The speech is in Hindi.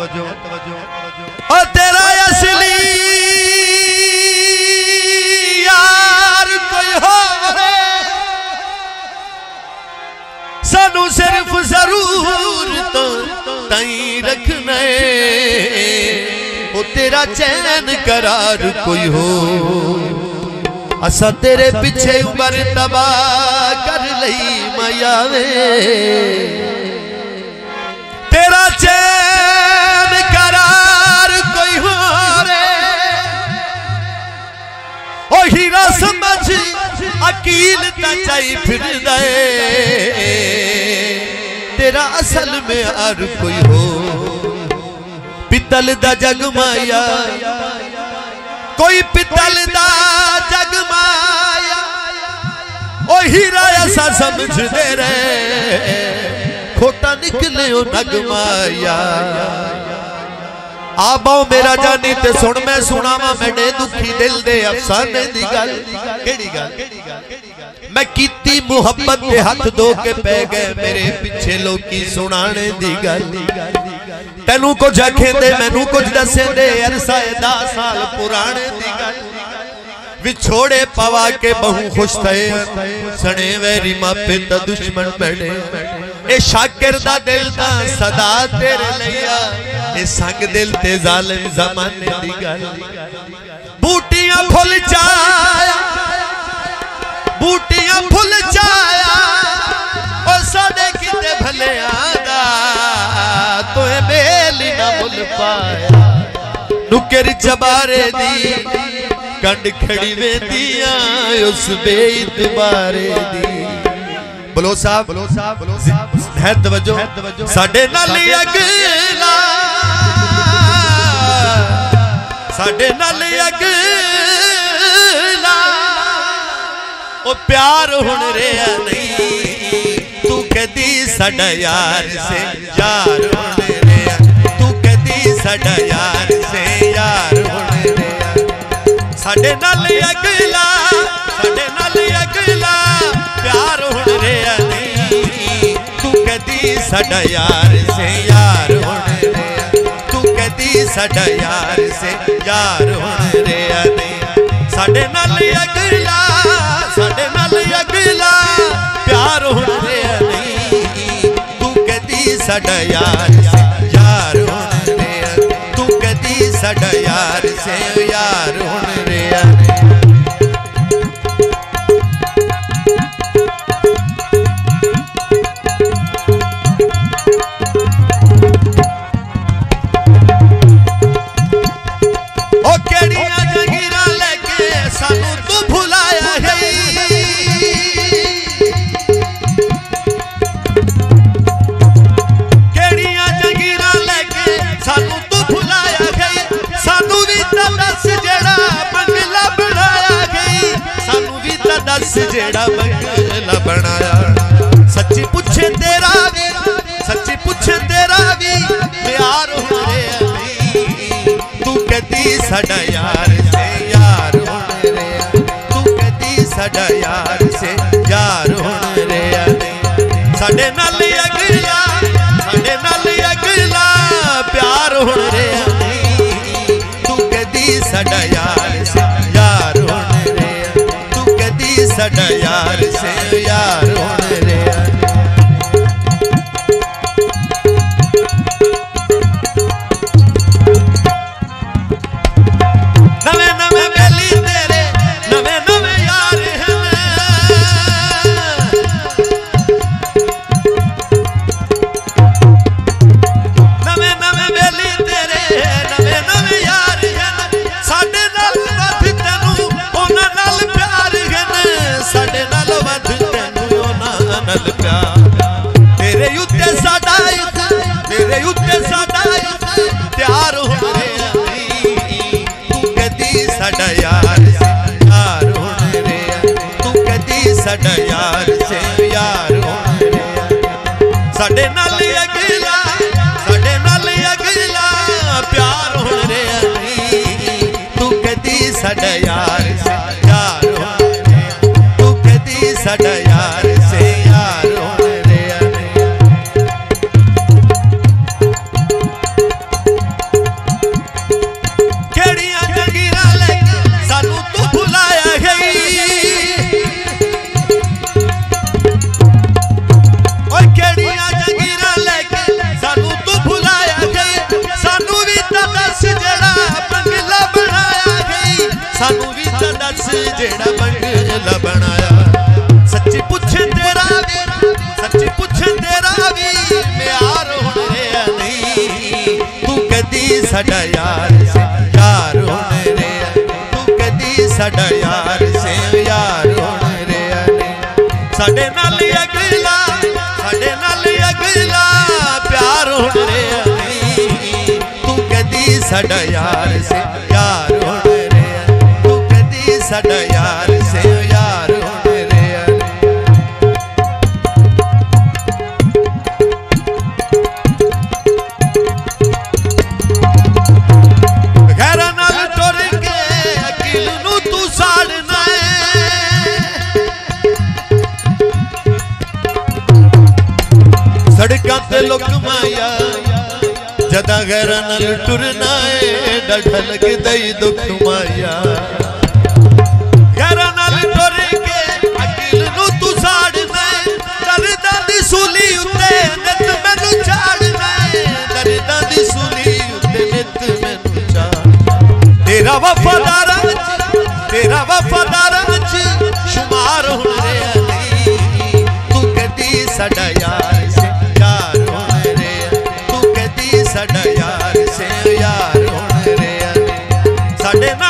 ओ तेरा असली यार कोई हो सानू सिर्फ जरूरत तई रखना ओ तेरा चैन करार कोई हो असा तेरे पीछे उम्र तबाह कर लई माया वे तेरा चैन करार कोई हो रे ओ हीरा समझ अकील तचाई फिर दे तेरा असल में यार कोई हो पितल दा जगमाया कोई पितल दा जगमाया ओ हीरा ऐसा समझ दे रहे खोटा निकले ओ नगमाया आबाओ मेरा जानी ते सुन मैं सुनावा मेरे दुखी दिल दे अफसाने दी गल केड़ी गल मैं कीती मुहब्बत दे हाथ धो के पै गए मेरे पीछे लोकी सुनाने दी गल तेनू कुछ आखेंदे मैनू कुछ दसेंदे अरसा 10 साल पुराने दी गल विछोड़े पवा के बहु खुश थे सने वैरी मापे तो दुश्मन बने ए शाकिर दा दिल दा सदा तेरे लिया ए संग दिल ते जालिम जमाने दी गल बूटियां फुल चाया बूटियां फुल चाया ओ साडे किते भलिया दा तोए बेली ना मुल पाया नुकर चबारे दी कंड खड़ी वेंदिया उस बेइतबारे दी बोलो साहब है तवज्जो साडे नाल अगला साडे नाल अगला ओ प्यार हुण रहा नहीं तू कदी साडा यार से यार हुण रहा तू कदी साडा यार से यार हुण रहा साडे नाल अगला प्यार हुण रहा नहीं तू कदी साडा यार से यार हुण रहा तू कदी साडा यार से यार हुण रहा नहीं साडे नाल अगला प्यार हुण रहा नहीं तू कदी साडा यार से यार हुण रहा तू कदी साडा यार से यार हुण रहा जेड़ा बंगला बनाया सच्ची पूछे तेरा भी प्यार हो रहा तू कदी साडा यार से यार हो रहा तू कदी साडा यार से यार हो रहा साडे नाल अगला प्यार हो रहा तू कदी साडा यार से यार हो साडा यार से यार हुण रहा नवे नवे बेली तेरे नवे नवे यार हैं नवे नवे बेली तेरे नवे नवे यार हैं साडे नाल वध तैनू उन्हां नाल प्यार साडे नाल वध तैनू उन्हां नाल प्यार तेरे उत्ते साडा त्यार हो रहा तू कदी साडा यार से यार हुण रहा तू कदी साडा यार से यार हुण रहा साडे नाल अगला प्यार हुण रहा तू कदी साडा यार से यार हुण रहा तू कदी साडा यार से यार हुण रहा साडा यार से यार होने रे तू कदी साडा यार से यार होने रे साडे नाल अगला प्यार होने रे तू कदी साडा यार से यार होने रे तू कदी साडा यार से यार होने रे सड़कां ते लुक माया जदा गैरां नाल टुरना है डर लगदा ही दुख माया गैरां नाल टुर के अकिल नूं तू साड़ना दर्दां दी सूली उत्ते नित मैनू झाड़ना दर्दां दी सूली उत्ते नित मैनू झाड़ तेरा वफादारां च शुमार होने अली तू कदी साडा यार साडा यार से यार होने रे साडे ना